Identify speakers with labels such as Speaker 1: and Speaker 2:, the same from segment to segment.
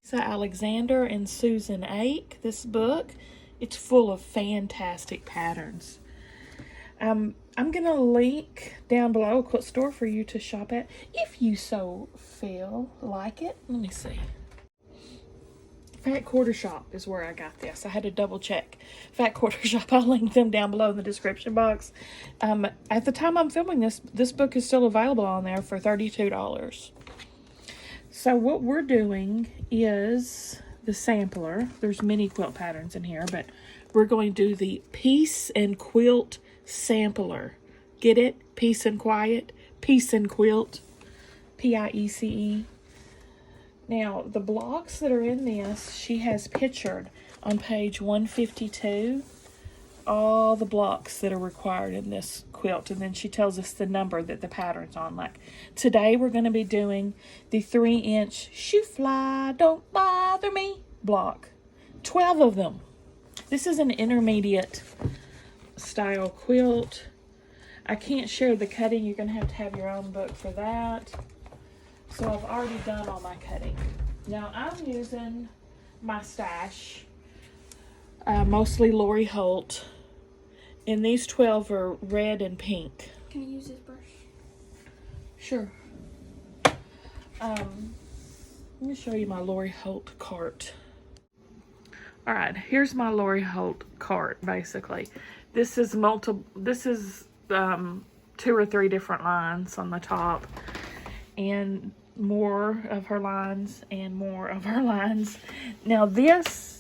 Speaker 1: So Alexander and Susan Ake, this book, it's full of fantastic patterns. I'm going to link down below a quilt store for you to shop at if you so feel like it. Let me see. Fat Quarter Shop is where I got this. I had to double check. Fat Quarter Shop, I'll link them down below in the description box. At the time I'm filming this book is still available on there for $32. So what we're doing is the sampler. There's many quilt patterns in here, but we're going to do the Peace and Quilt Sampler. Get it? Peace and Quiet. Peace and Quilt. P-I-E-C-E. Now, the blocks that are in this, she has pictured on page 152 all the blocks that are required in this quilt, and then she tells us the number that the pattern's on. Like today we're going to be doing the 3-inch Shoo Fly Don't Bother Me block, 12 of them. This is an intermediate style quilt. I can't share the cutting. You're going to have your own book for that. So I've already done all my cutting. Now I'm using my stash, mostly Lori Holt. And these 12 are red and pink.
Speaker 2: Can I use this brush?
Speaker 1: Sure. Let me show you my Lori Holt cart. All right, here's my Lori Holt cart, basically. This is 2 or 3 different lines on the top. And more of her lines and more of her lines. Now this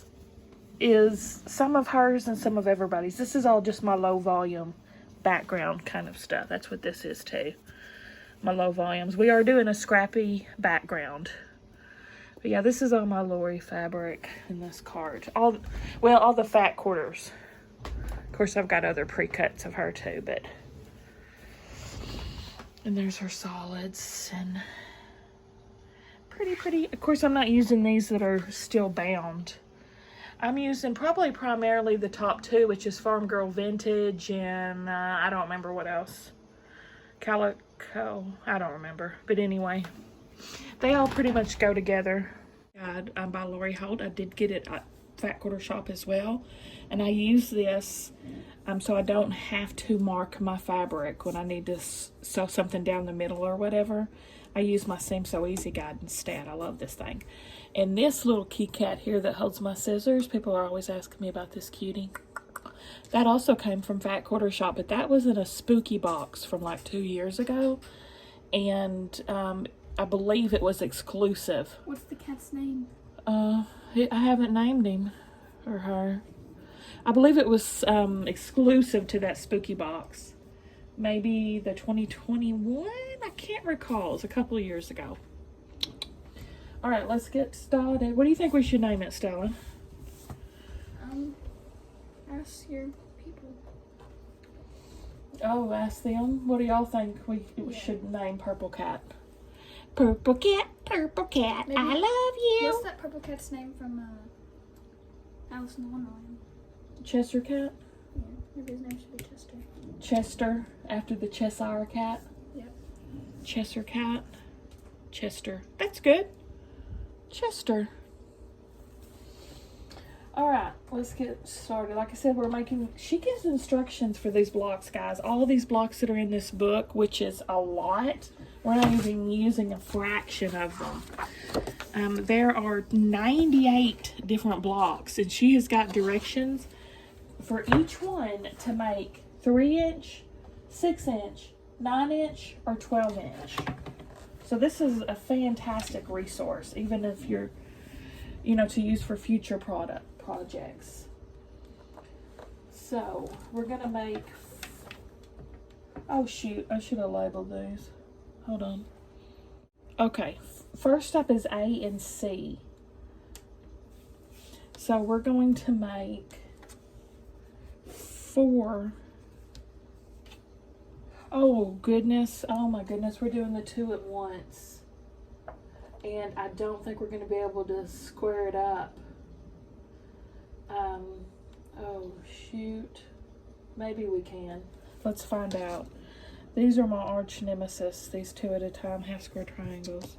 Speaker 1: is some of hers and some of everybody's. This is all just my low volume background kind of stuff. That's what this is too. My low volumes. We are doing a scrappy background. But yeah, this is all my Lori fabric in this card. All the fat quarters. Of course, I've got other pre-cuts of her too, but. And there's her solids and pretty. Of course, I'm not using these that are still bound. I'm using probably primarily the top 2, which is Farm Girl Vintage and I don't remember what else. Calico, I don't remember. But anyway, they all pretty much go together. I'm by Lori Holt. I did get it at Fat Quarter Shop as well. And I use this so I don't have to mark my fabric when I need to sew something down the middle or whatever. I use my Seam So Easy guide instead. I love this thing. And this little key cat here that holds my scissors, people are always asking me about this cutie. That also came from Fat Quarter Shop, but that was in a spooky box from like 2 years ago. And I believe it was exclusive.
Speaker 2: What's the cat's name?
Speaker 1: I haven't named him or her. I believe it was exclusive to that spooky box. Maybe the 2021? I can't recall. It was a couple of years ago. All right, let's get started. What do you think we should name it, Stella?
Speaker 2: Ask your people.
Speaker 1: Oh, ask them. What do y'all think we should name Purple Cat? Purple Cat, maybe, I love you.
Speaker 2: What's that purple cat's name from Alice in Wonderland?
Speaker 1: Chester Cat?
Speaker 2: Yeah, maybe his name should be Chester.
Speaker 1: Chester, after the Cheshire Cat?
Speaker 2: Yep.
Speaker 1: Chester Cat. Chester. That's good. Chester. All right, let's get started. Like I said, she gives instructions for these blocks, guys. All of these blocks that are in this book, which is a lot, we're not even using a fraction of them. There are 98 different blocks, and she has got directions for each one to make 3-inch, 6-inch, 9-inch, or 12-inch. So this is a fantastic resource, even if you're, to use for future projects. So we're gonna make, oh shoot, I should have labeled these. Hold on. Okay, first up is A and C. So we're going to make 4. Oh my goodness, we're doing the 2 at once. And I don't think we're going to be able to square it up. Oh shoot. Maybe we can. Let's find out. These are my arch nemesis, these 2 at a time half square triangles.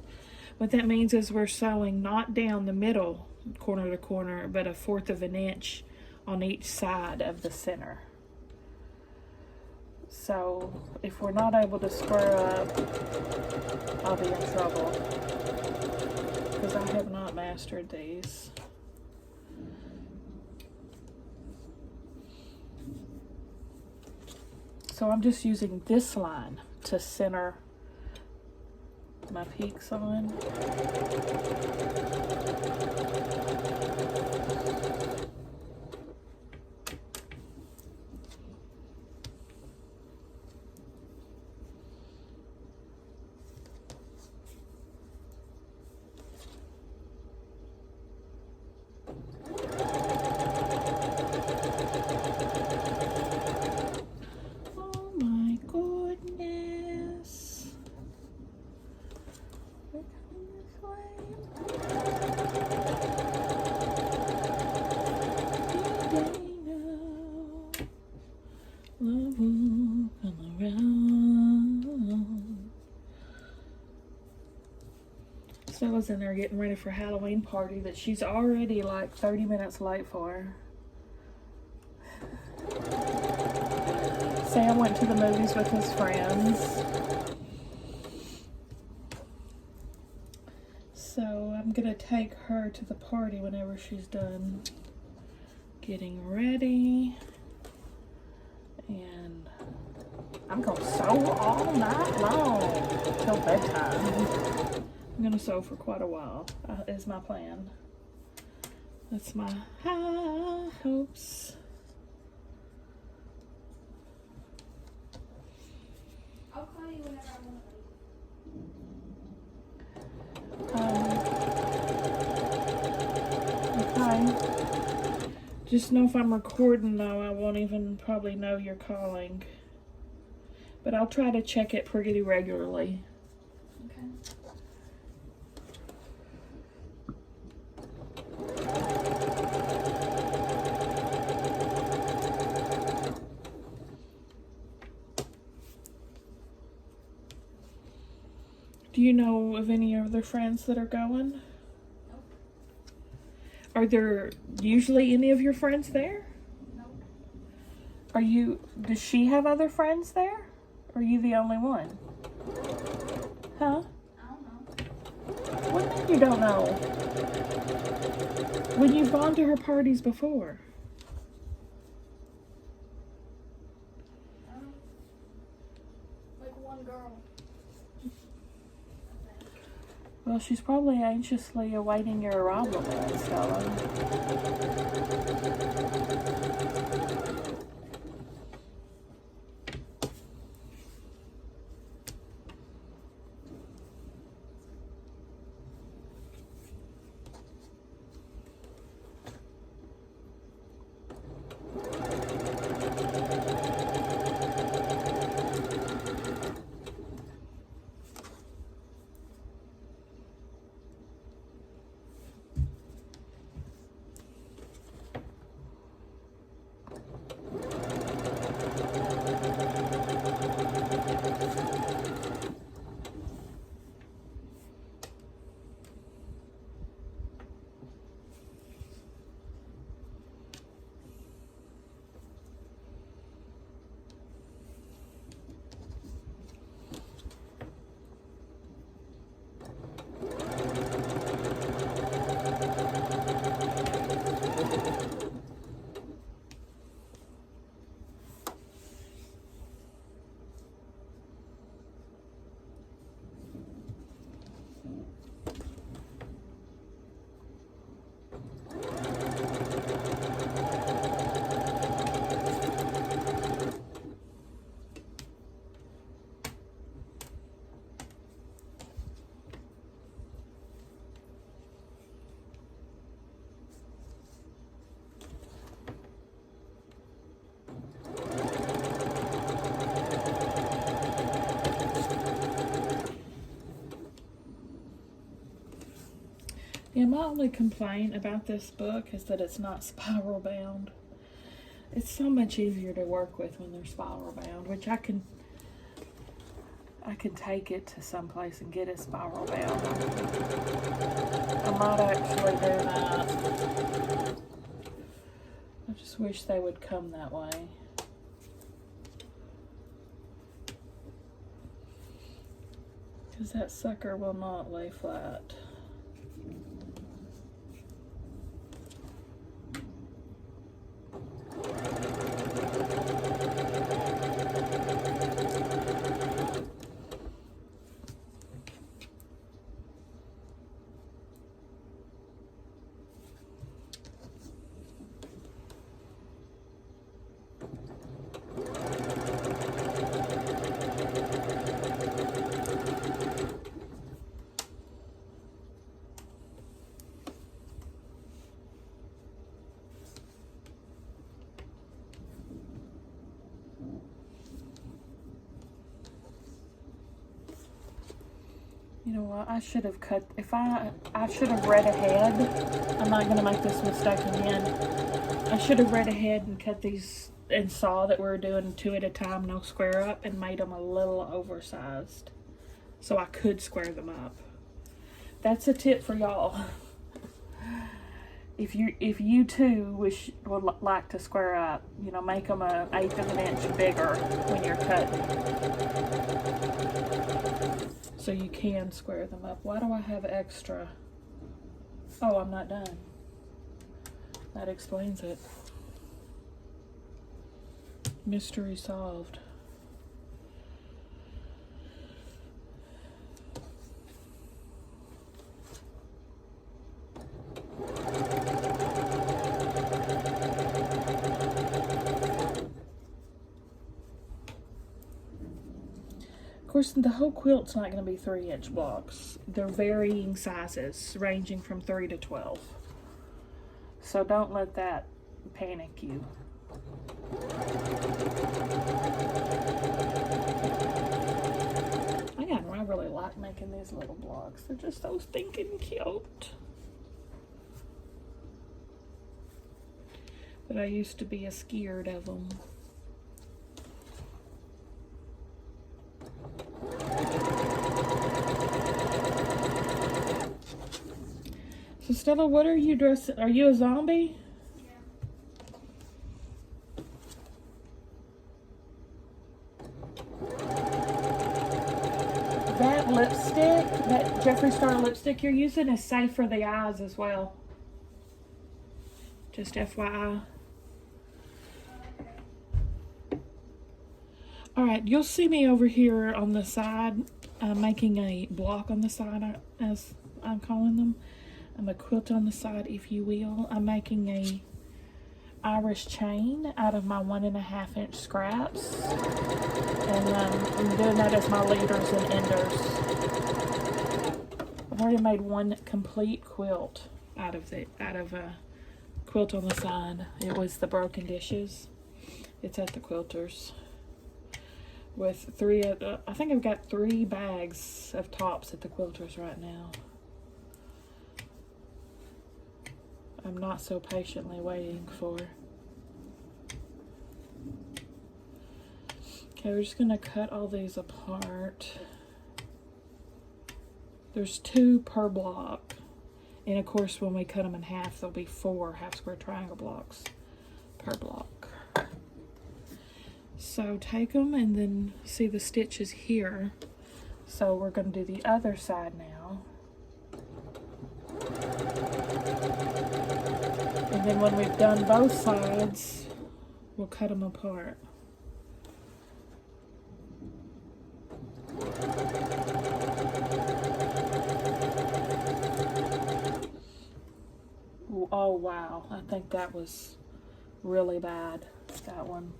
Speaker 1: What that means is we're sewing not down the middle, corner to corner, but 1/4 of an inch on each side of the center. So if we're not able to square up, I'll be in trouble, because I have not mastered these. So I'm just using this line to center my peaks on. Stella's in there getting ready for Halloween party that she's already like 30 minutes late for. Sam went to the movies with his friends. So I'm gonna take her to the party whenever she's done getting ready. And I'm gonna sew all night long till bedtime. I'm gonna sew for quite a while, is my plan. That's my high hopes.
Speaker 2: I'll call you whenever I want to.
Speaker 1: Okay. Just know if I'm recording though, I won't even probably know you're calling. But I'll try to check it pretty regularly.
Speaker 2: Okay.
Speaker 1: Do you know of any other friends that are going?
Speaker 2: Nope.
Speaker 1: Are there usually any of your friends there?
Speaker 2: Nope.
Speaker 1: Does she have other friends there? Or are you the only one? Huh?
Speaker 2: I don't know.
Speaker 1: What do you mean you don't know? When you've gone to her parties before?
Speaker 2: Like one girl.
Speaker 1: Well, she's probably anxiously awaiting your arrival then, Stella. Yeah, my only complaint about this book is that it's not spiral bound. It's so much easier to work with when they're spiral bound, which I I can take it to someplace and get it spiral bound. I might actually do that. I just wish they would come that way. Because that sucker will not lay flat. You know what, I should have cut, I should have read ahead. I'm not going to make this mistake again. I should have read ahead and cut these and saw that we were doing 2 at a time, no square up, and made them a little oversized so I could square them up. That's a tip for y'all. If you too would like to square up, you know, make them 1/8 of an inch bigger when you're cutting, so you can square them up. Why do I have extra? Oh, I'm not done. That explains it. Mystery solved. Of course, the whole quilt's not going to be 3-inch blocks. They're varying sizes, ranging from 3 to 12. So don't let that panic you. I really like making these little blocks. They're just so stinking cute. But I used to be scared of them. So Stella, what are you dressing? Are you a zombie? That lipstick, that Jeffree Star lipstick you're using is safe for the eyes as well. Just FYI. Alright, you'll see me over here on the side, making a block on the side, as I'm calling them. I'm a quilt on the side, if you will. I'm making a Irish chain out of my 1.5 inch scraps. And I'm doing that as my leaders and enders. I've already made one complete quilt out of a quilt on the side. It was the broken dishes. It's at the Quilters. With I think I've got 3 bags of tops at the Quilters right now. I'm not so patiently waiting for. Okay, we're just gonna cut all these apart. There's 2 per block. And of course, when we cut them in half, there'll be 4 half square triangle blocks per block. So take them and then see the stitches here. So we're gonna do the other side now. And then when we've done both sides, we'll cut them apart. Oh wow, I think that was really bad, that one.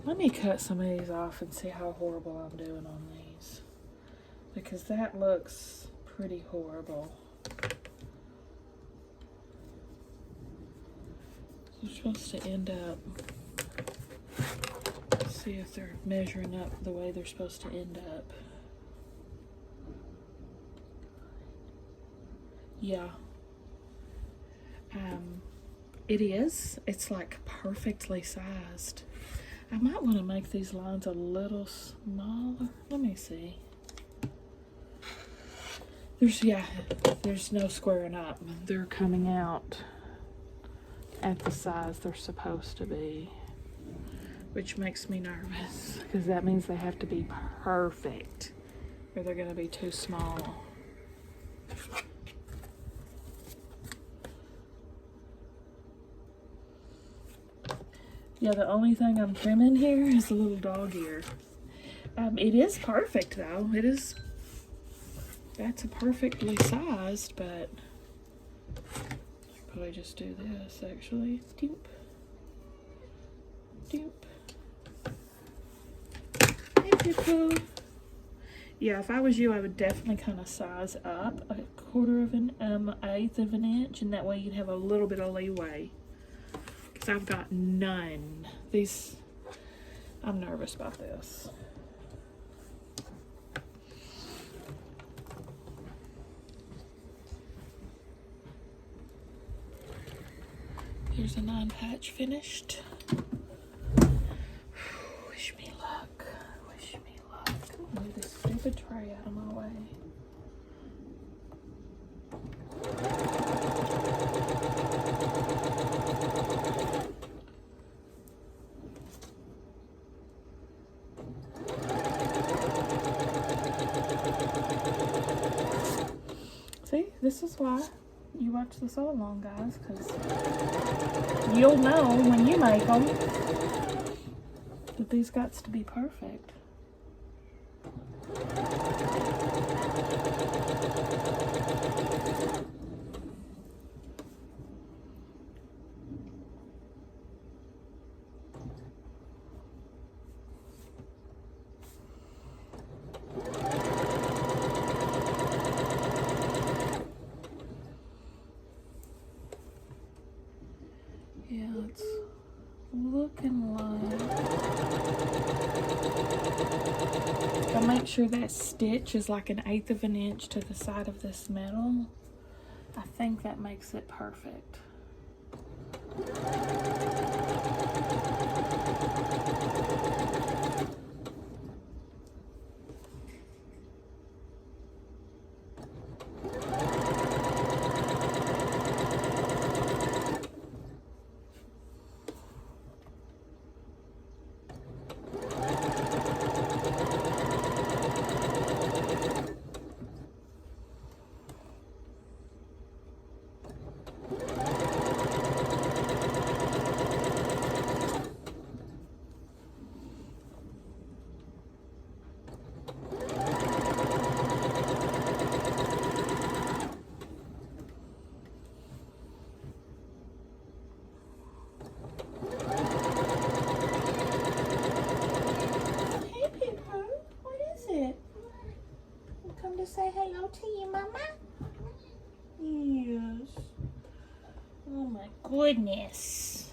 Speaker 1: Let me cut some of these off and see how horrible I'm doing on these. Because that looks pretty horrible. They're supposed to end up, see if they're measuring up the way they're supposed to end up. Yeah. It is. It's like perfectly sized. I might want to make these lines a little smaller. Let me see. There's no squaring up. They're coming out at the size they're supposed to be, which makes me nervous because that means they have to be perfect or they're going to be too small. Yeah, the only thing I'm trimming here is a little dog ear. It is perfect though. It is. That's a perfectly sized, but I could probably just do this actually. Doop. Doop. Hey, people. Yeah, if I was you, I would definitely kind of size up a eighth of an inch, and that way you'd have a little bit of leeway. Because I've got none. I'm nervous about this. Here's a 9 patch finished. Wish me luck. Wish me luck. Move this stupid tray out of my way. See, this is why you watch the sew along, guys, because you'll know when you make them that these got to be perfect. Yeah, it's looking like. I'll make sure that stitch is like 1/8 of an inch to the side of this metal. I think that makes it perfect. Say hello to you, Mama? Yes. Oh my goodness.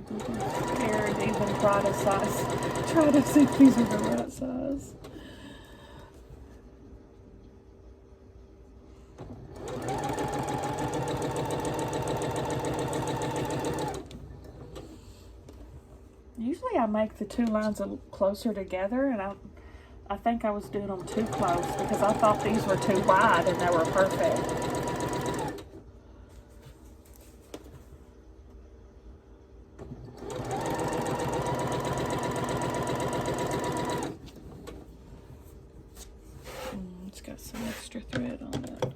Speaker 1: Scared to even try to see if these are the right size. Usually I make the two lines a little closer together, and I think I was doing them too close because I thought these were too wide and they were perfect. It's got some extra thread on it.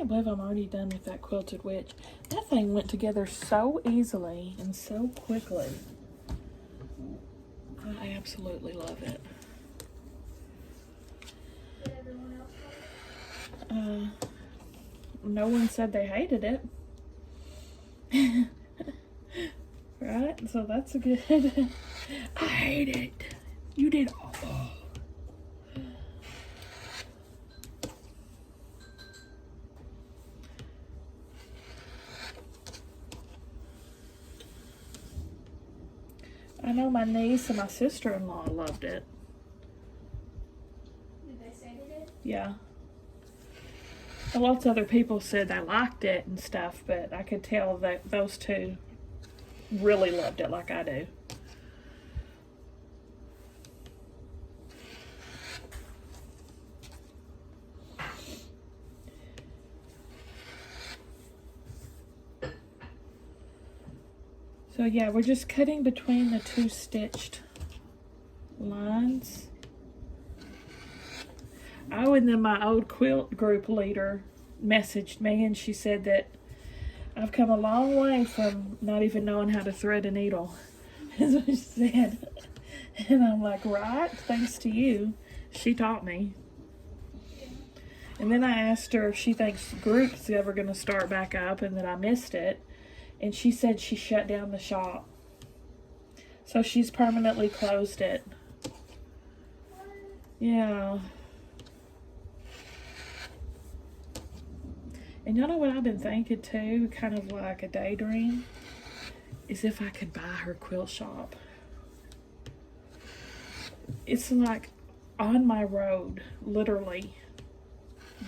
Speaker 1: can't believe I'm already done with that quilted witch. That thing went together so easily and so quickly. I absolutely love it.
Speaker 2: Did everyone else love it?
Speaker 1: No one said they hated it. Right? So that's a good. I hate it. You did awful. I know my niece and my sister-in-law loved it.
Speaker 2: Did they say they did?
Speaker 1: Yeah. And lots of other people said they liked it and stuff, but I could tell that those two really loved it like I do. So yeah, we're just cutting between the two stitched lines. Oh, and then my old quilt group leader messaged me and she said that I've come a long way from not even knowing how to thread a needle. That's what she said. And I'm like, right, thanks to you. She taught me. And then I asked her if she thinks groups ever going to start back up and that I missed it. And she said she shut down the shop. So she's permanently closed it. Yeah. And you know what I've been thinking too, kind of like a daydream, is if I could buy her quilt shop. It's like on my road, literally,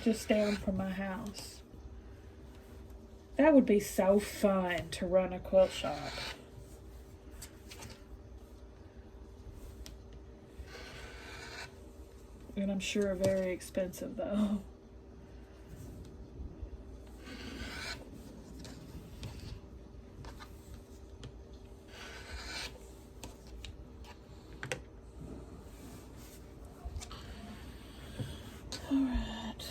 Speaker 1: just down from my house. That would be so fun to run a quilt shop. And I'm sure very expensive though. Alright.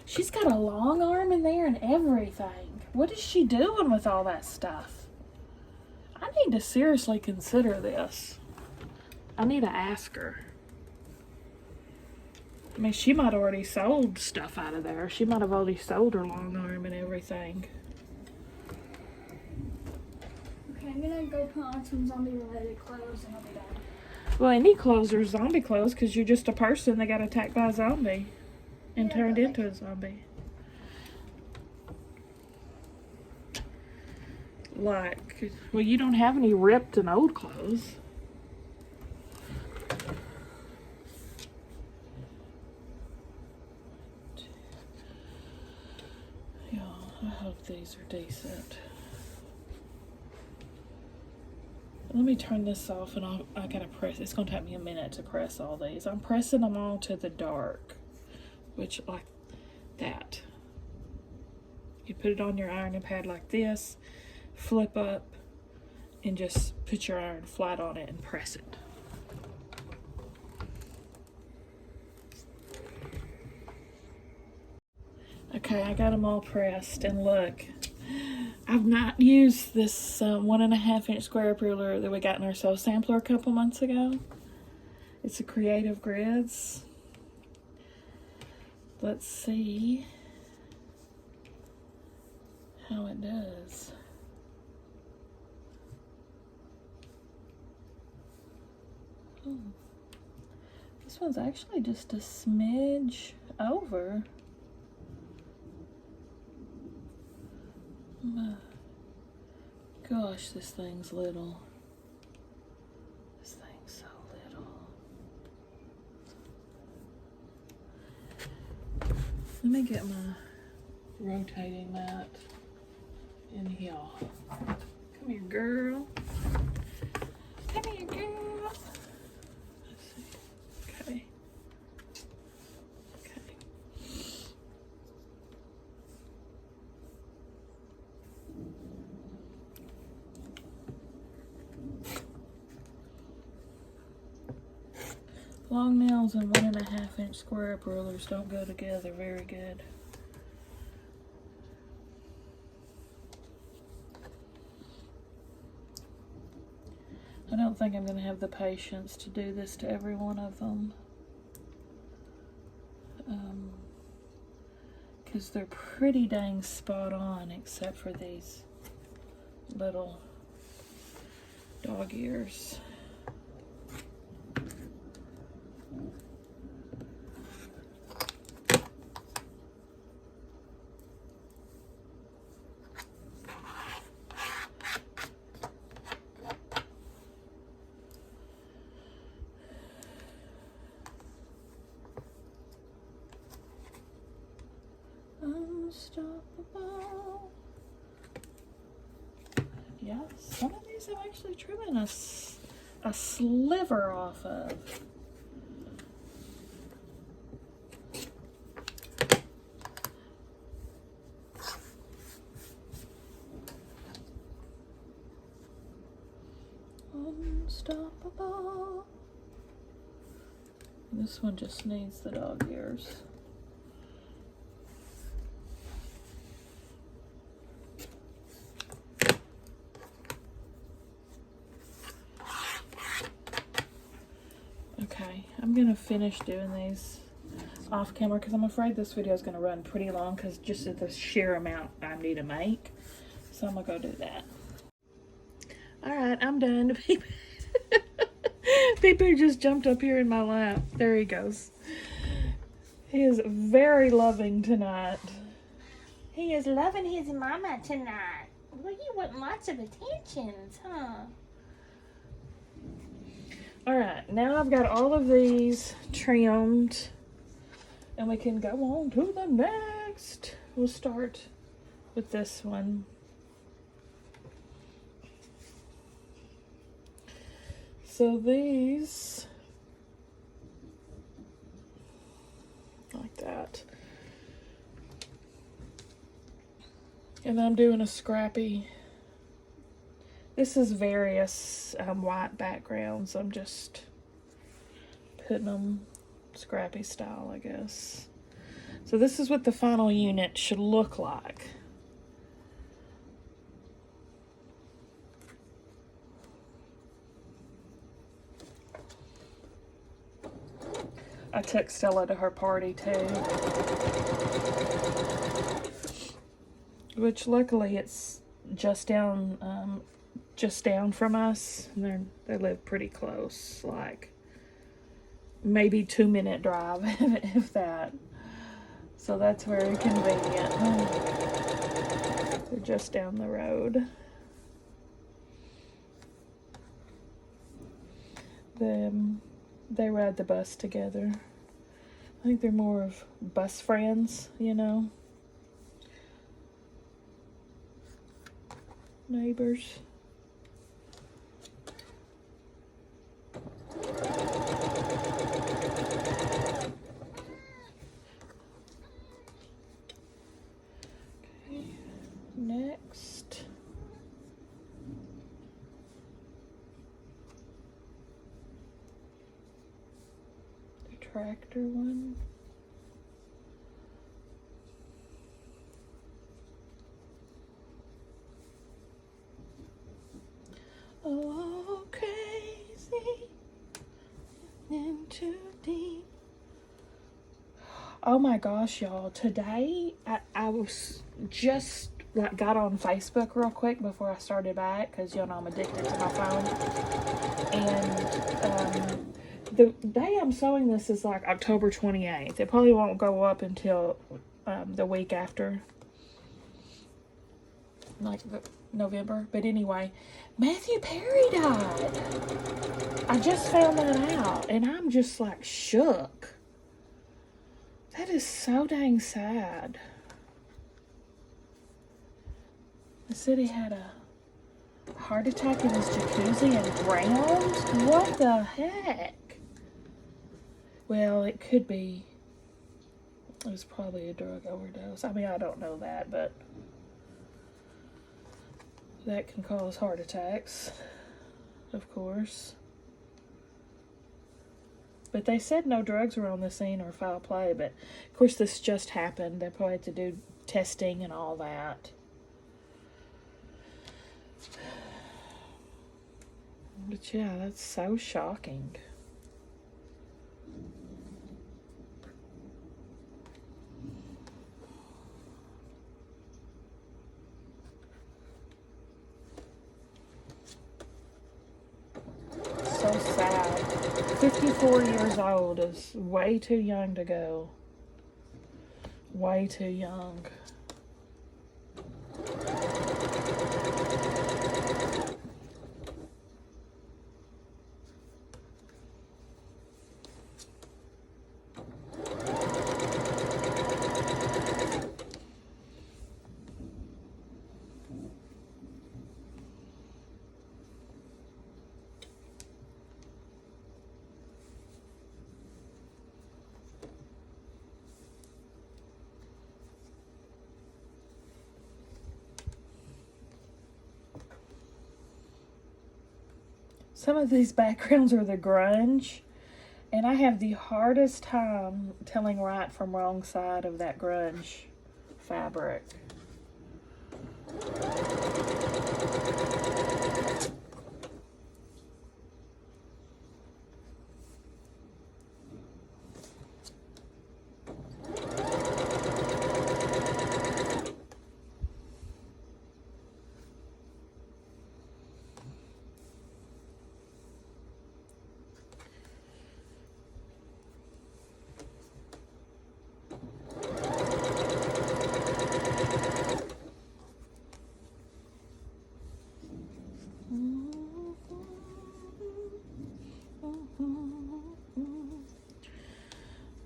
Speaker 1: She's got a long arm in there and everything. What is she doing with all that stuff? I need to seriously consider this. I need to ask her. I mean, she might have already sold stuff out of there. She might have already sold her long arm and everything.
Speaker 2: Okay, I'm gonna go put on some zombie-related clothes and I'll be done.
Speaker 1: Well, any clothes are zombie clothes because you're just a person that got attacked by a zombie and turned into a zombie. Like, well, you don't have any ripped and old clothes. Yeah, I hope these are decent. Let me turn this off and I gotta press. It's gonna take me a minute to press all these. I'm pressing them all to the dark, which like that. You put it on your ironing pad like this, flip up, and just put your iron flat on it and press it. Okay, I got them all pressed, and look, I've not used this 1.5 inch square ruler that we got in our Sew Sampler a couple months ago. It's a Creative Grids. Let's see how it does. Oh, this one's actually just a smidge over. Gosh, this thing's little. This thing's so little. Let me get my rotating mat in here. Come here, girl. Come here, girl. Let's see. Okay. Long nails and 1.5 inch square up rulers don't go together very good. I don't think I'm going to have the patience to do this to every one of them. Because they're pretty dang spot on, except for these little dog ears. Unstoppable. Yeah, some of these I'm actually trimming a sliver off of. Unstoppable. This one just needs the dog ears. Okay, I'm gonna finish doing these off camera because I'm afraid this video is gonna run pretty long because just of the sheer amount I need to make. So I'm gonna go do that. All right, I'm done. Pee-Poo just jumped up here in my lap. There he goes. He is very loving tonight. He is loving his mama tonight. Well, you want lots of attentions, huh? All right, now I've got all of these trimmed, and we can go on to the next. We'll start with this one. So these, like that. And I'm doing a scrappy. This is various white backgrounds. I'm just putting them scrappy style, I guess. So this is what the final unit should look like. I took Stella to her party too. Which luckily it's just down from us. And they live pretty close, like maybe 2-minute drive, if that. So that's very convenient. They're just down the road. They ride the bus together. I think they're more of bus friends, you know. Neighbors. Okay, next. The tractor one. Oh, crazy and too deep. Oh my gosh, y'all. Today, I was just like got on Facebook real quick before I started back because y'all know I'm addicted to my phone. And the day I'm sewing this is like October 28th. It probably won't go up until the week after. Like November. But anyway, Matthew Perry died. I just found that out. And I'm just like shook. That is so dang sad. They said he had a heart attack in his jacuzzi and drowned? What the heck? Well, it could be. It was probably a drug overdose. I mean, I don't know that, but that can cause heart attacks, of course. but they said no drugs were on the scene or foul play. But of course, this just happened. They probably had to do testing and all that. But yeah, that's so shocking. So sad. 54 years old is way too young to go. Way too young. Some of these backgrounds are the grunge, and I have the hardest time telling right from wrong side of that grunge fabric.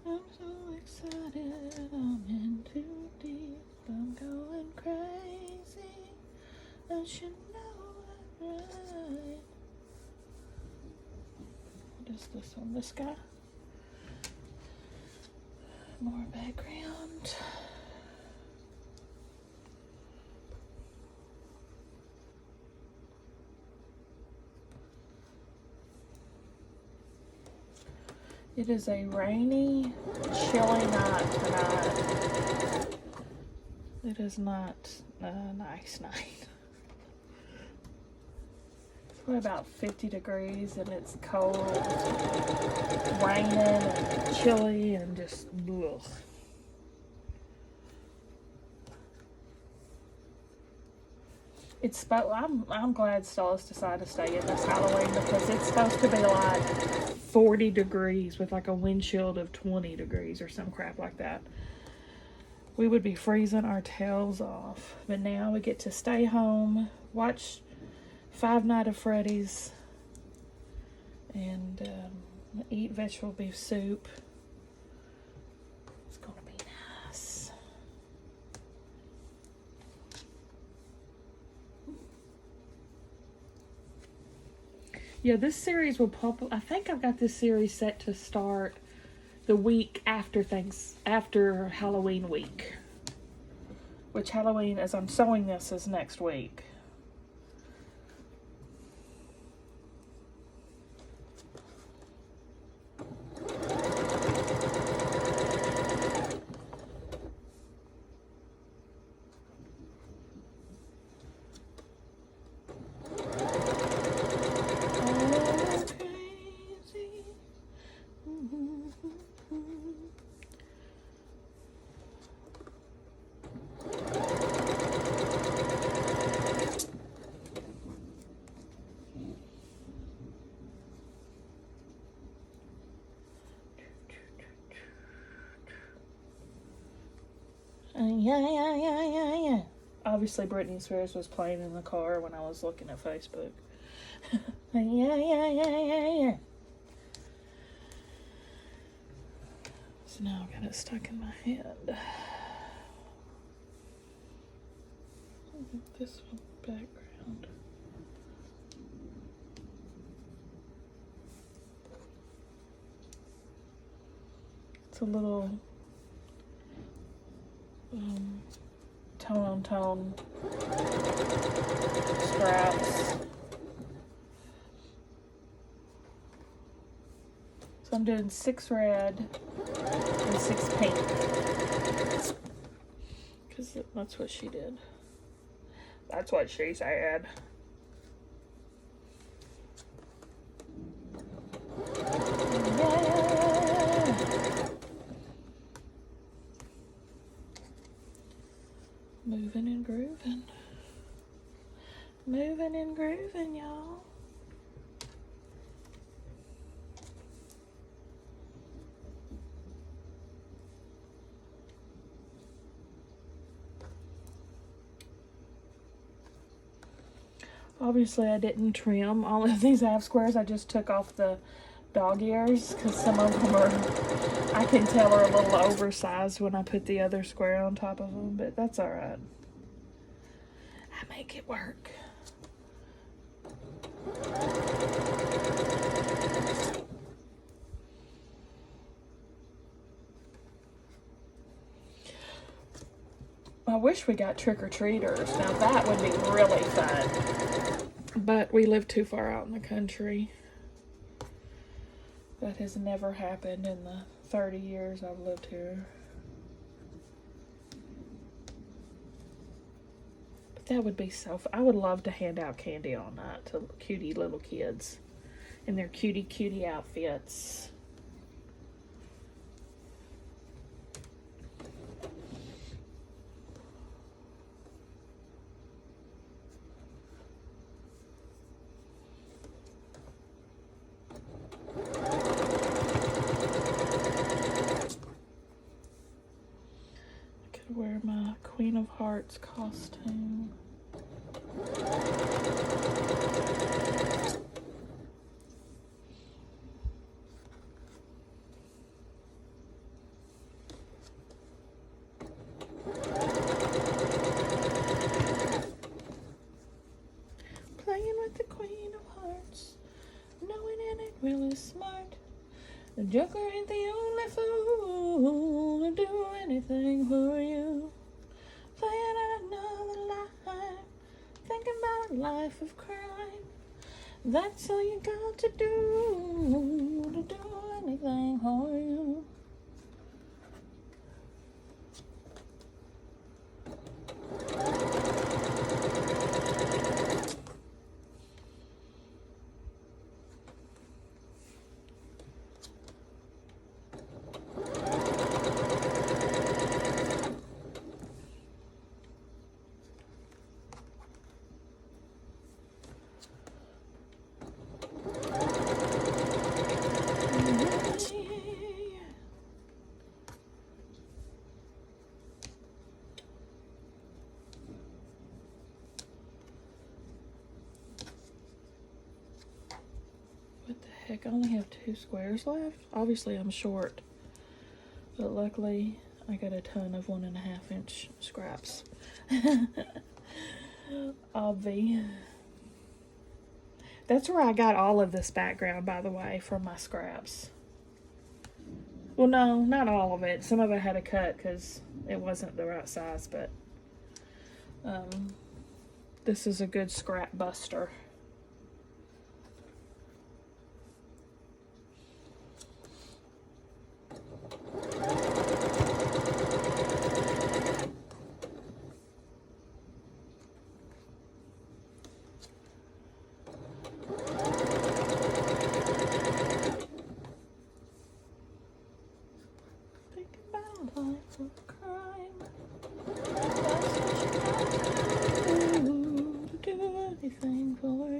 Speaker 1: I'm so excited, I'm in too deep, I'm going crazy. I should know I'm right. What is this on this guy? More background. It is a rainy, chilly night tonight. It is not a nice night. It's probably about 50 degrees and it's cold, raining and chilly and just ugh. I'm glad Stella's decided to stay in this Halloween because it's supposed to be like 40 degrees with like a wind chill of 20 degrees or some crap like that. We would be freezing our tails off. But now we get to stay home, watch Five Nights at Freddy's, and eat vegetable beef soup. It's gonna be nice. Yeah, this series will pop. I think I've got this series set to start the week after after Halloween week. Which Halloween, as I'm sewing this, is next week. Yeah. Obviously, Britney Spears was playing in the car when I was looking at Facebook. Yeah. So now I've got it stuck in my head. This one background. It's a little tone-on-tone scraps. So I'm doing 6 red and 6 pink. Because that's what she did. That's what she said. Yeah. Moving and grooving. Moving and grooving, y'all. Obviously, I didn't trim all of these half squares. I just took off the dog ears because some of them are, I can tell, are a little oversized when I put the other square on top of them, but that's all right. I make it work. I wish we got trick-or-treaters. Now that would be really fun. But we live too far out in the country. That has never happened in the 30 years I've lived here. But that would be so fun. I would love to hand out candy all night to cutie little kids in their cutie outfits. Wear my Queen of Hearts costume. Playing with the Queen of Hearts, knowing it ain't really smart. The Joker ain't the only fool to do anything for you. Playing out another life, thinking about a life of crime. That's all you got to do anything for you. I only have 2 squares left. Obviously I'm short, but luckily I got a ton of 1.5-inch scraps. Obvi. That's where I got all of this background, by the way, from my scraps. Well, no, not all of it. Some of it had to cut because it wasn't the right size, but this is a good scrap buster. Anything for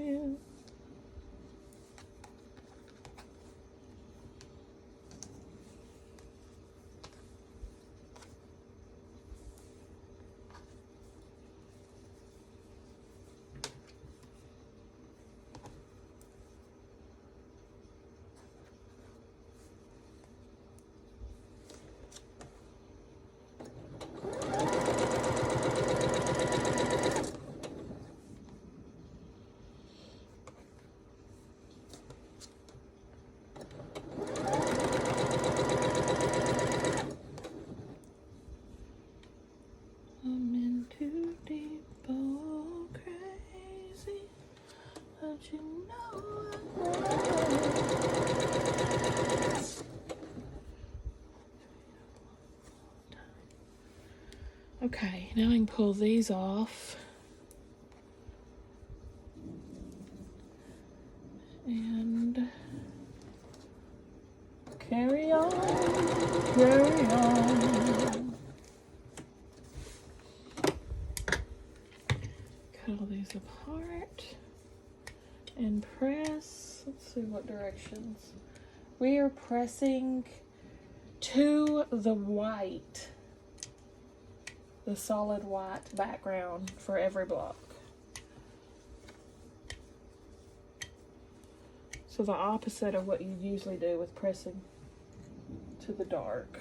Speaker 1: Okay, now I can pull these off. And carry on, carry on. Cut all these apart and press. Let's see what directions. We are pressing to the white, the solid white background for every block. So the opposite of what you usually do with pressing to the dark,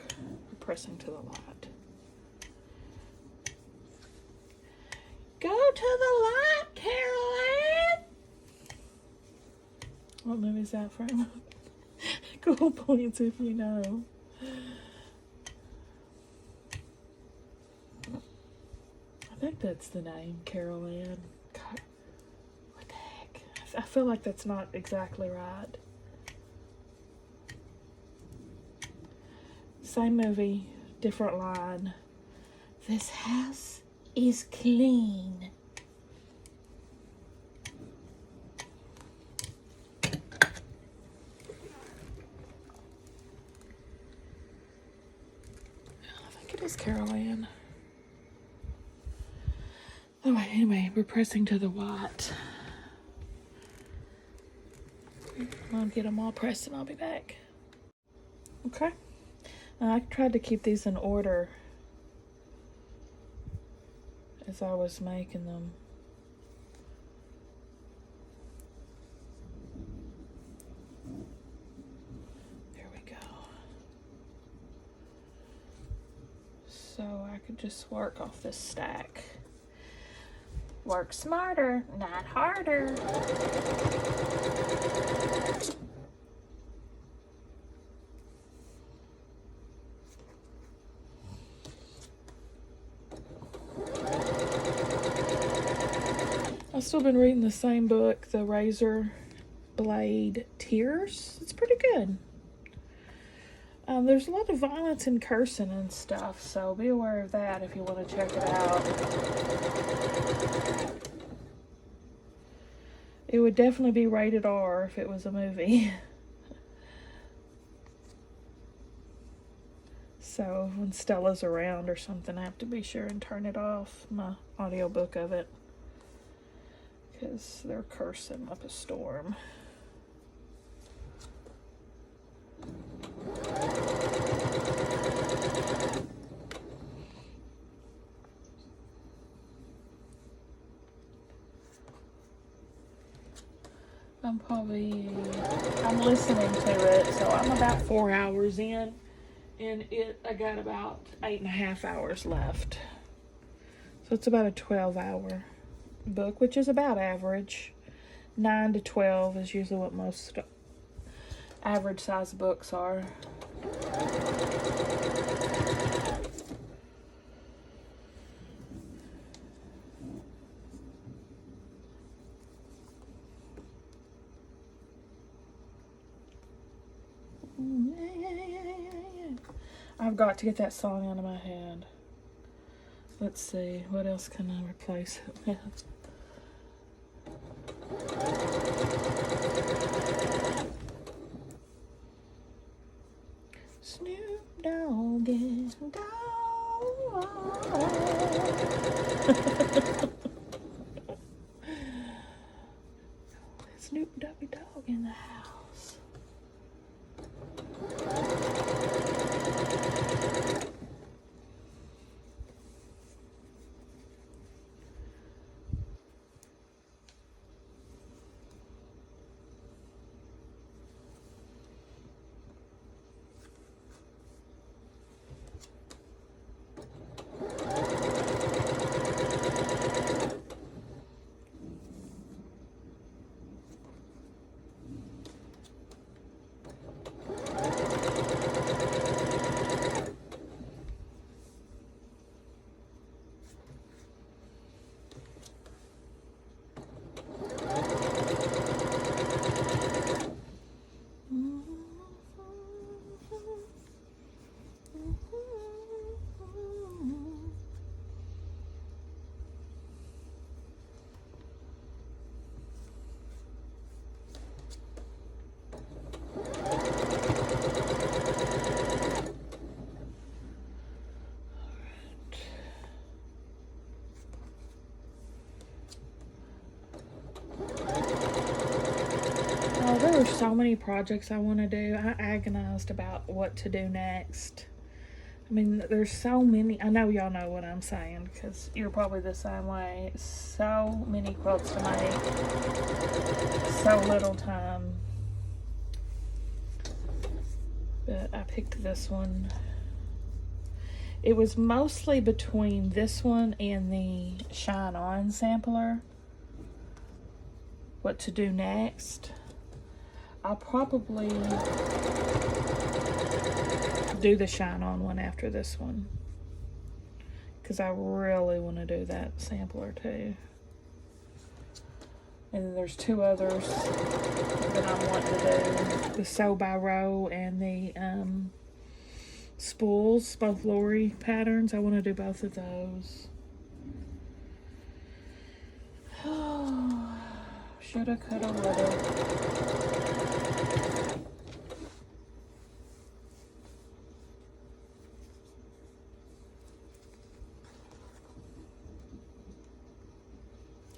Speaker 1: pressing to the light. Go to the light, Caroline! What movie is that from? Cool points if you know. I think that's the name, Carol Ann. God, what the heck? I feel like that's not exactly right. Same movie, different line. This house is clean. I think it is Carol Ann. Oh, anyway, we're pressing to the white. I'll get them all pressed and I'll be back. Okay. I tried to keep these in order as I was making them. There we go. So I could just work off this stack. Work smarter, not harder. I've still been reading the same book, The Razor Blade Tears. It's pretty good. There's a lot of violence and cursing and stuff, so be aware of that if you want to check it out. It would definitely be rated R if it was a movie. So when Stella's around or something, I have to be sure and turn it off, my audiobook of it, because they're cursing up a storm. I'm listening to it, so I'm about 4 hours in, and I got about 8.5 hours left. So it's about a 12-hour book, which is about average. 9 to 12 is usually what most average size books are. I've got to get that song out of my head. Let's see, what else can I replace it with? Snoop Dogg and Dog. Snoop Doggy Dogg in the house. there's so many projects I want to do. I agonized about what to do next. I mean, there's so many. I know y'all know what I'm saying because you're probably the same way. So many quilts to make, so little time. But I picked this one. It was mostly between this one and the Shine On sampler. What to do next. I'll probably do the Shine On one after this one, because I really want to do that sampler too. And then there's two others that I want to do. The Sew by Row and the spools, both Lori patterns. I want to do both of those. Oh, shoulda, coulda, woulda.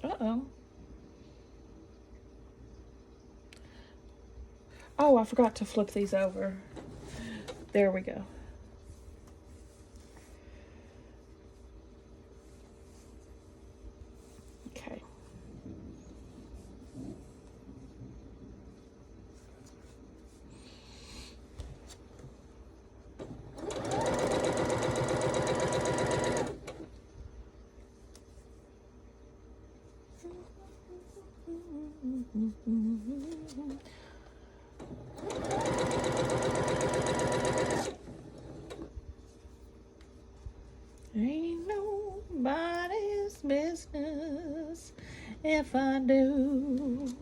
Speaker 1: Uh-oh. Oh, I forgot to flip these over. There we go. Okay. Ain't nobody's business if I do.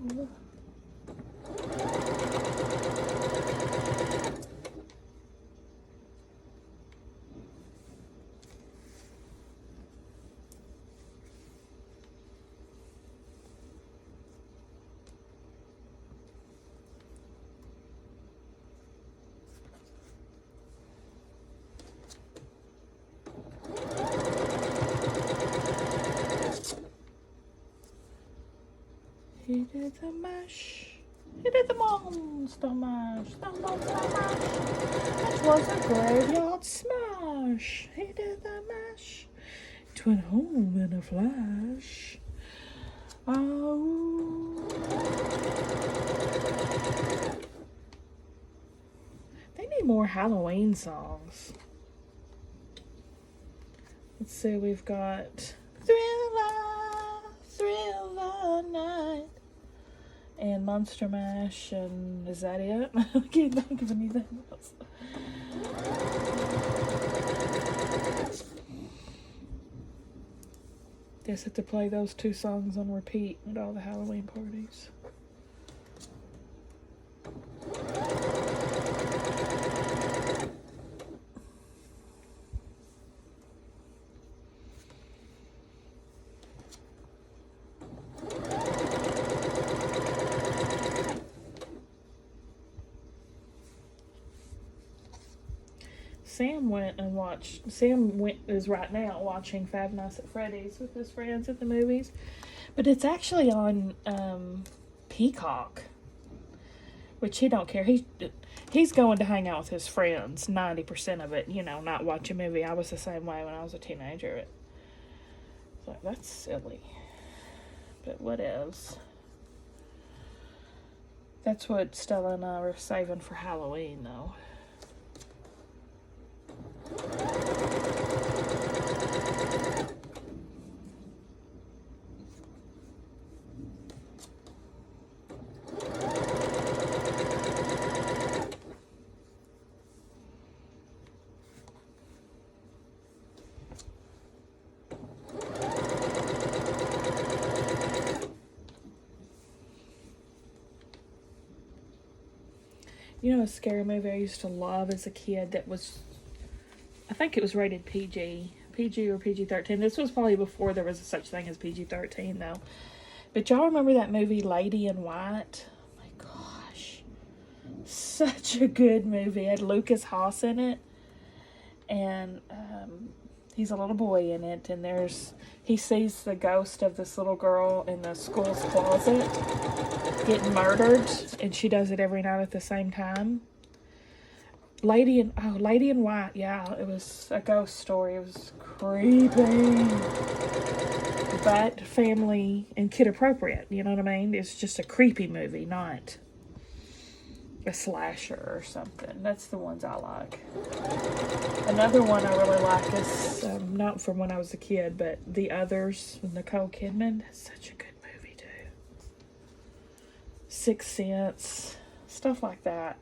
Speaker 1: He did the mash. He did the monster mash. The monster mash. It was a graveyard smash. He did the mash. It went home in a flash. Oh. They need more Halloween songs. Let's see, we've got Thriller Night, and Monster Mash, and is that it? I can't think of anything else. Just have to play those two songs on repeat at all the Halloween parties. Sam is right now watching Five Nights at Freddy's with his friends at the movies. But it's actually on Peacock, which he don't care. He's going to hang out with his friends 90% of it, not watch a movie. I was the same way when I was a teenager. So that's silly. But what else? That's what Stella and I were saving for Halloween, though. A scary movie I used to love as a kid that was, I think it was rated PG or PG-13. This was probably before there was a such thing as PG-13, though. But y'all remember that movie Lady in White? Oh my gosh. Such a good movie. It had Lucas Haas in it. And he's a little boy in it. And he sees the ghost of this little girl in the school's closet. getting murdered, and she does it every night at the same time. Lady in White, yeah, it was a ghost story. It was creepy, but family and kid appropriate. You know what I mean? It's just a creepy movie, not a slasher or something. That's the ones I like. Another one I really like is not from when I was a kid, but The Others with Nicole Kidman. That's such a good movie too. Sixth Sense, stuff like that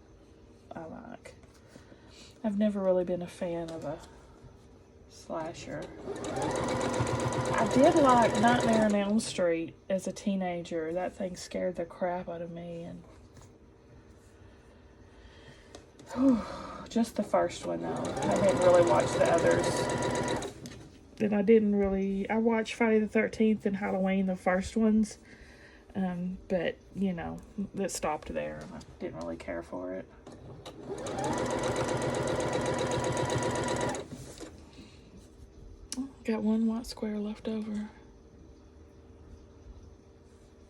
Speaker 1: I like. I've never really been a fan of a slasher. I did like Nightmare on Elm Street as a teenager. That thing scared the crap out of me, and just the first one though. I didn't really watch the others. And I watched Friday the 13th and Halloween, the first ones. But, you know, it stopped there. I didn't really care for it. Got one white square left over.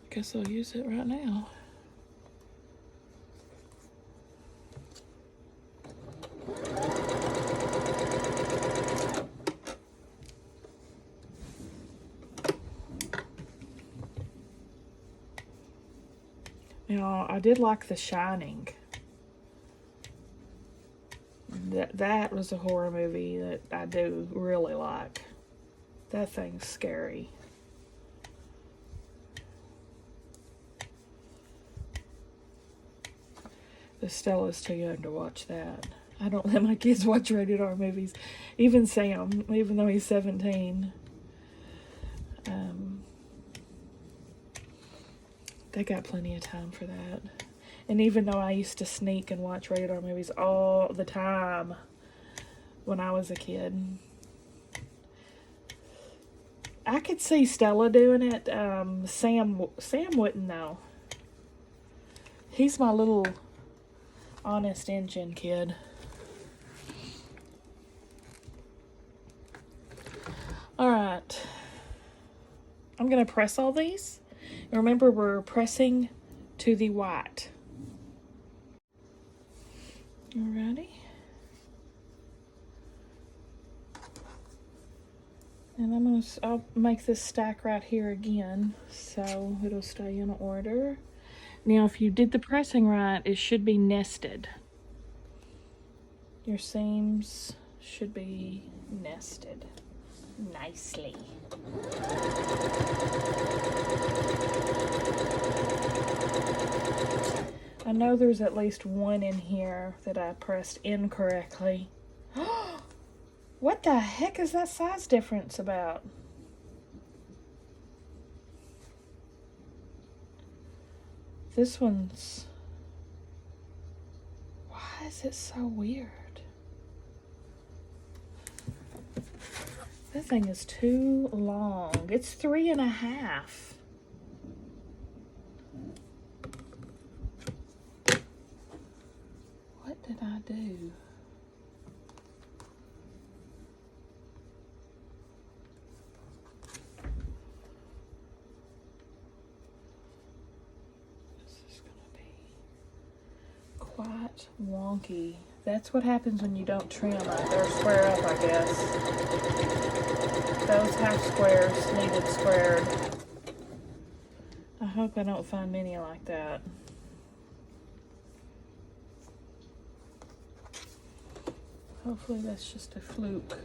Speaker 1: Guess I'll use it right now. Now, I did like The Shining. That was a horror movie that I do really like. That thing's scary. Stella's too young to watch that. I don't let my kids watch rated R movies. Even Sam, even though he's 17. They got plenty of time for that. And even though I used to sneak and watch rated R movies all the time when I was a kid, I could see Stella doing it. Sam wouldn't though. He's my little honest engine kid. All right. I'm going to press all these. Remember, we're pressing to the white. Alrighty. And I'll make this stack right here again, so it'll stay in order. Now, if you did the pressing right, it should be nested. Your seams should be nested nicely. I know there's at least one in here that I pressed incorrectly. What the heck is that size difference about? This one's... Why is it so weird? That thing is too long. It's 3.5. What did I do? This is gonna be quite wonky. That's what happens when you don't trim it. They're square up, I guess. Those half squares needed squared. I hope I don't find many like that. Hopefully that's just a fluke.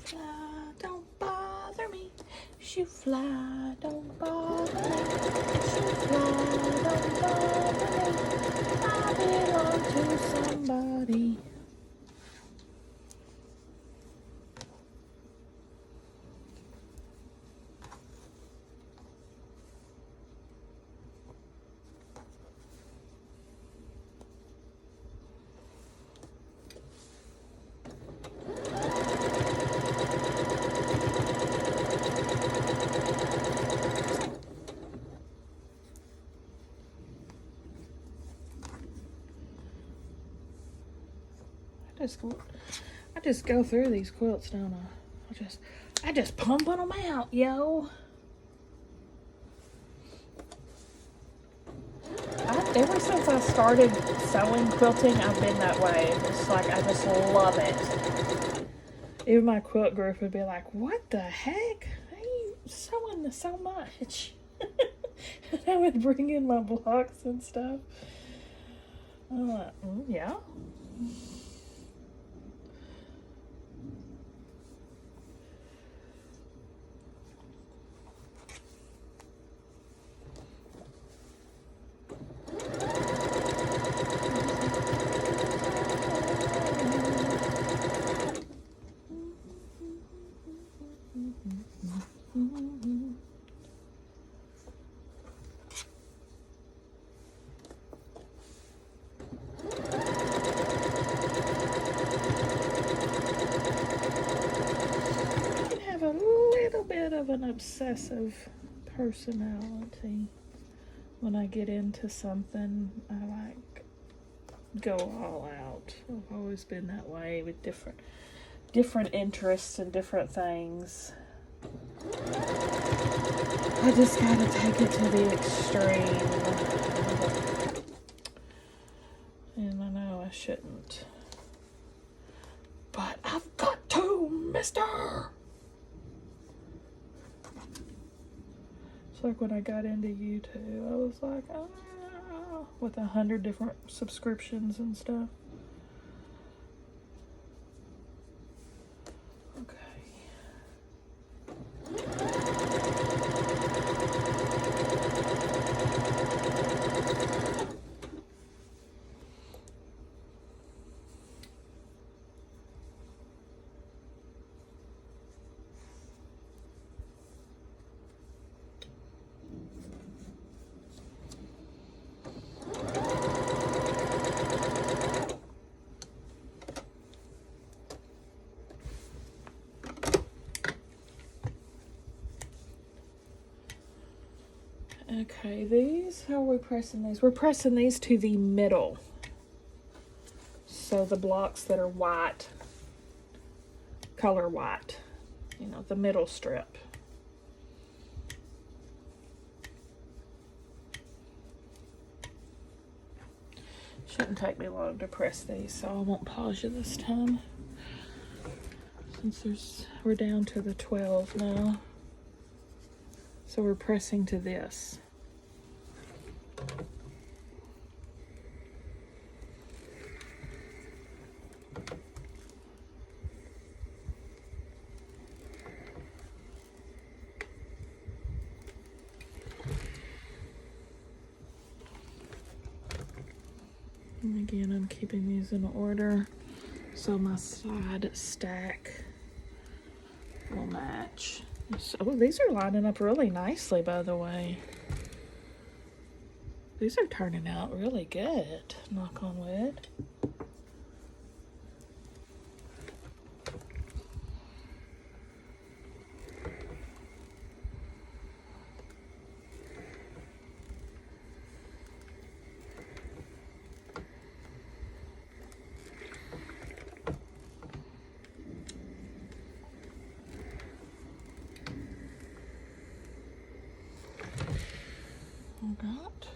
Speaker 1: fly, don't bother me. Shoo fly, don't bother me. Shoo fly, don't bother me. I belong to somebody. I just go through these quilts, don't I? I just pumping them out, yo. Ever since I started sewing quilting, I've been that way. It's like I just love it. Even my quilt group would be like, "What the heck? Are you sewing this so much?" And I would bring in my blocks and stuff. I'm like, yeah. Of an obsessive personality. When I get into something, I like go all out. I've always been that way with different interests and different things. I just gotta take it to the extreme. And I know I shouldn't. But I've got to, mister! It's like when I got into YouTube, I was like, with 100 different subscriptions and stuff. Okay, these, how are we pressing these? We're pressing these to the middle. So the blocks that are white, color white, you know, the middle strip. Shouldn't take me long to press these, so I won't pause you this time. Since we're down to the 12 now. So we're pressing to this. And again, I'm keeping these in order so my side stack will match. Oh, these are lining up really nicely, by the way. These are turning out really good, knock on wood. Not.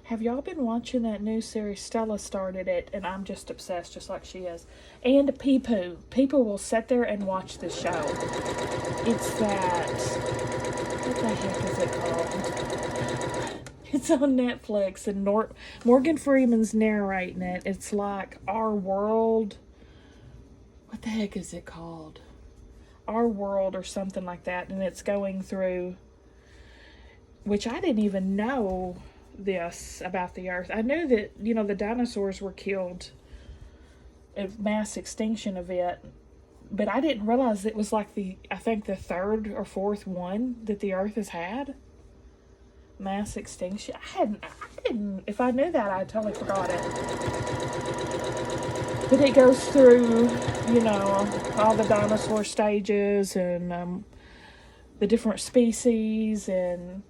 Speaker 1: Have y'all been watching that new series? Stella started it, and I'm just obsessed, just like she is. And Peepoo. People will sit there and watch the show. It's that What the heck is it called? It's on Netflix, and Morgan Freeman's narrating it. It's like Our World. What the heck is it called? Our World or something like that. And it's going through, which I didn't even know this about the Earth. I knew that, you know, the dinosaurs were killed, a mass extinction event, but I didn't realize it was like I think the third or fourth one that the Earth has had. Mass extinction. I didn't, if I knew that, I totally forgot it. But it goes through, you know, all the dinosaur stages and the different species and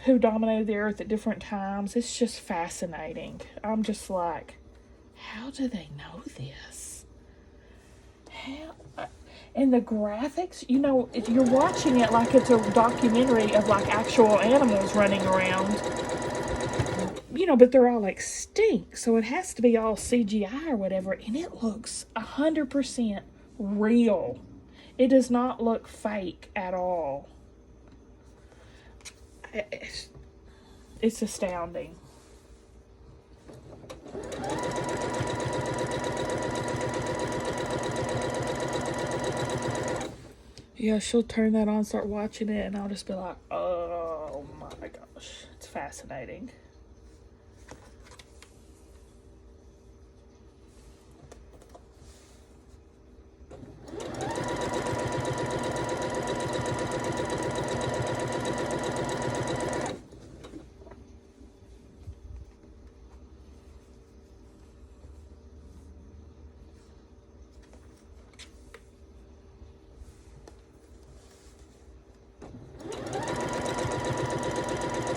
Speaker 1: who dominated the Earth at different times. It's just fascinating. I'm just like, how do they know this? How? And the graphics, you know, if you're watching it like it's a documentary of like actual animals running around, you know, but they're all extinct, so it has to be all CGI or whatever, and it looks 100% real. It does not look fake at all. It's astounding. Yeah, she'll turn that on, start watching it, and I'll just be like, oh my gosh, it's fascinating.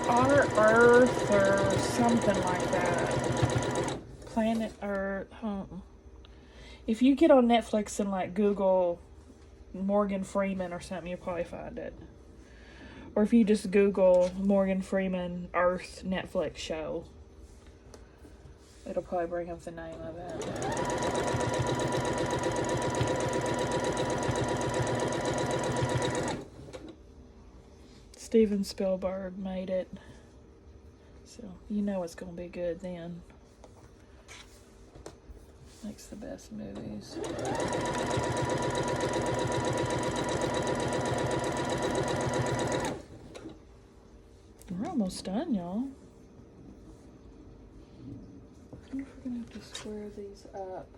Speaker 1: Our Earth or something like that. Planet Earth. If you get on Netflix and like Google Morgan Freeman or something, you'll probably find it. Or if you just Google Morgan Freeman Earth Netflix show, it'll probably bring up the name of it. Steven Spielberg made it. So, you know it's going to be good then. Makes the best movies. We're almost done, y'all. I wonder if we're going to have to square these up.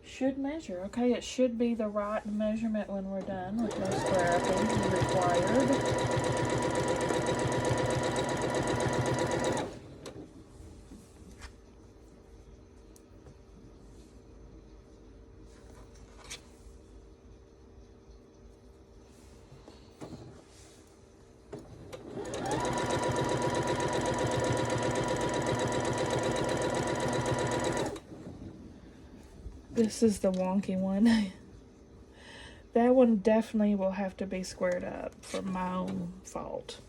Speaker 1: Should measure. Okay, it should be the right measurement when we're done with no square upping required. This is the wonky one. That one definitely will have to be squared up for my own fault.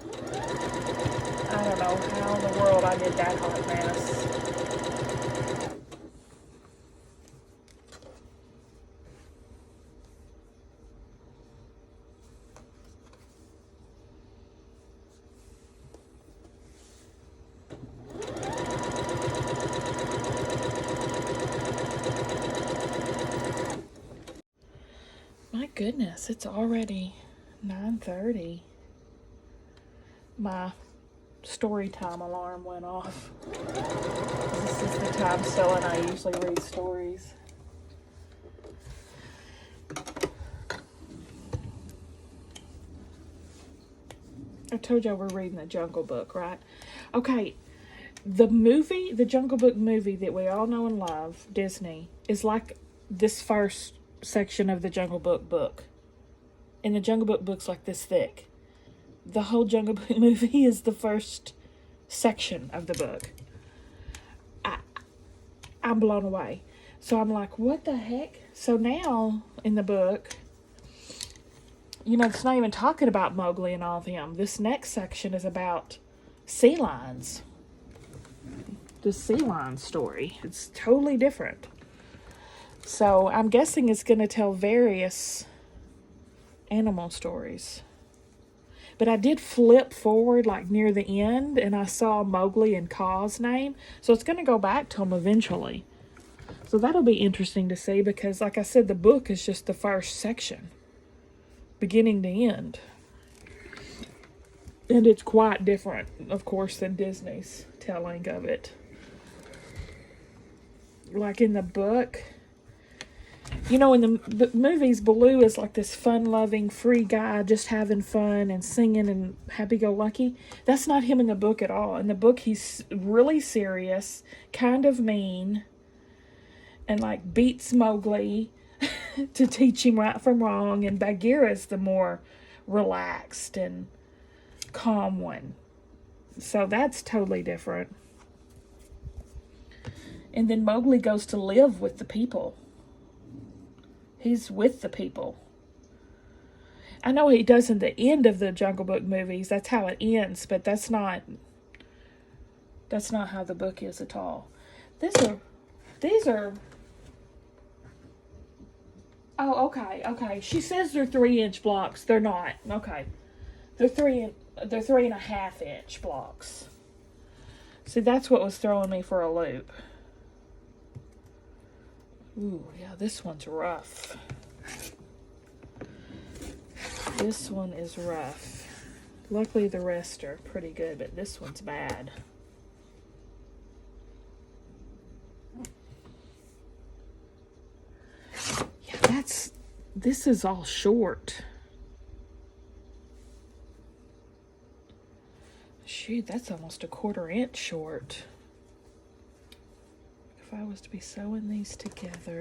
Speaker 1: I don't know how in the world I did that hot mess. My goodness, it's already 9:30. My story time alarm went off. This is the time Stella and I usually read stories. I told you we're reading the Jungle Book, right? Okay, the movie, the Jungle Book movie that we all know and love, Disney, is like this first section of the Jungle Book book. And the Jungle Book book's like this thick. The whole Jungle Book movie is the first section of the book. I'm blown away. So I'm like, what the heck? So now in the book, you know, it's not even talking about Mowgli and all of them. This next section is about sea lions. The sea lion story. It's totally different. So I'm guessing it's going to tell various animal stories. But I did flip forward like near the end, and I saw Mowgli and Kaa's name. So it's going to go back to them eventually. So that'll be interesting to see because, like I said, the book is just the first section, beginning to end. And it's quite different, of course, than Disney's telling of it. Like in the book, you know, in the movies, Baloo is like this fun-loving, free guy, just having fun and singing and happy-go-lucky. That's not him in the book at all. In the book, he's really serious, kind of mean, and like beats Mowgli to teach him right from wrong. And Bagheera's the more relaxed and calm one. So that's totally different. And then Mowgli goes to live with the people. He's with the people. I know he does in the end of the Jungle Book movies. That's how it ends, but that's not how the book is at all. These are oh, okay. She says they're 3-inch blocks. They're not. Okay. They're 3.5-inch blocks. See, that's what was throwing me for a loop. Ooh, yeah, this one's rough. This one is rough. Luckily, the rest are pretty good, but this one's bad. Yeah, this is all short. Shoot, that's almost a 1/4 inch short. If I was to be sewing these together,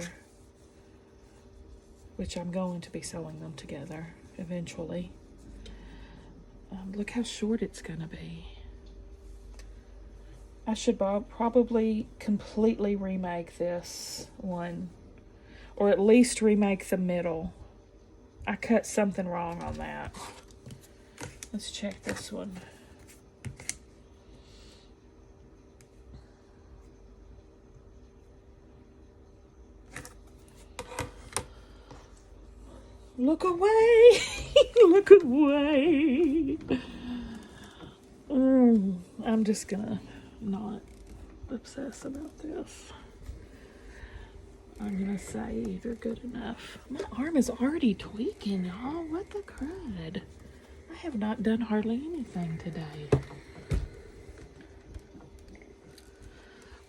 Speaker 1: which I'm going to be sewing them together eventually, look how short it's going to be. I should probably completely remake this one, or at least remake the middle. I cut something wrong on that. Let's check this one. Look away! Look away! I'm just gonna not obsess about this. I'm gonna say they're good enough. My arm is already tweaking, y'all. What the crud? I have not done hardly anything today.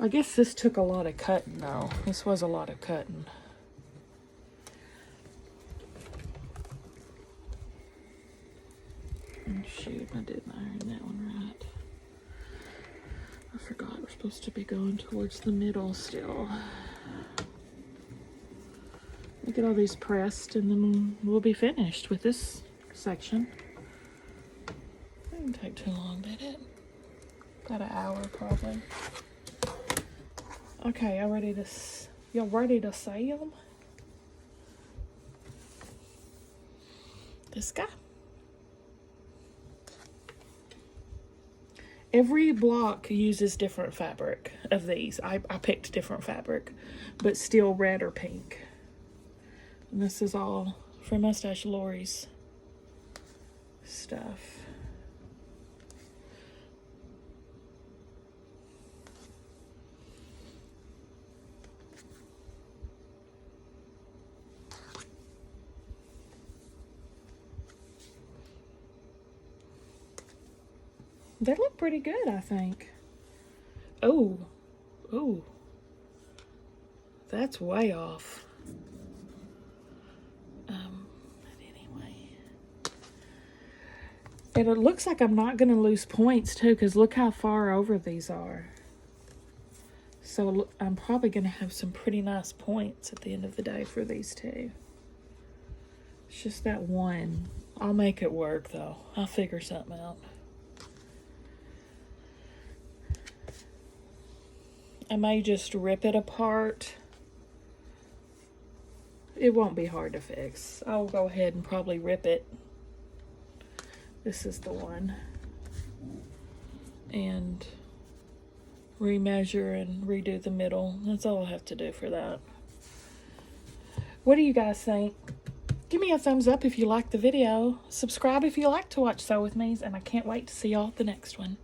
Speaker 1: I guess this took a lot of cutting, though. This was a lot of cutting. Shoot, I didn't iron that one right. I forgot we're supposed to be going towards the middle still. We'll get all these pressed and then we'll be finished with this section. It didn't take too long, did it? About an hour probably. Okay, y'all ready to sail? This guy. Every block uses different fabric of these. I picked different fabric, but still red or pink. And this is all from Mustache Lori's stuff. They look pretty good, I think. Oh, that's way off. But anyway. And it looks like I'm not going to lose points, too, because look how far over these are. So I'm probably going to have some pretty nice points at the end of the day for these two. It's just that one. I'll make it work, though. I'll figure something out. I may just rip it apart. It won't be hard to fix. I'll go ahead and probably rip it. This is the one. And remeasure and redo the middle. That's all I have to do for that. What do you guys think? Give me a thumbs up if you like the video. Subscribe if you like to watch Sew With Me's, and I can't wait to see y'all at the next one.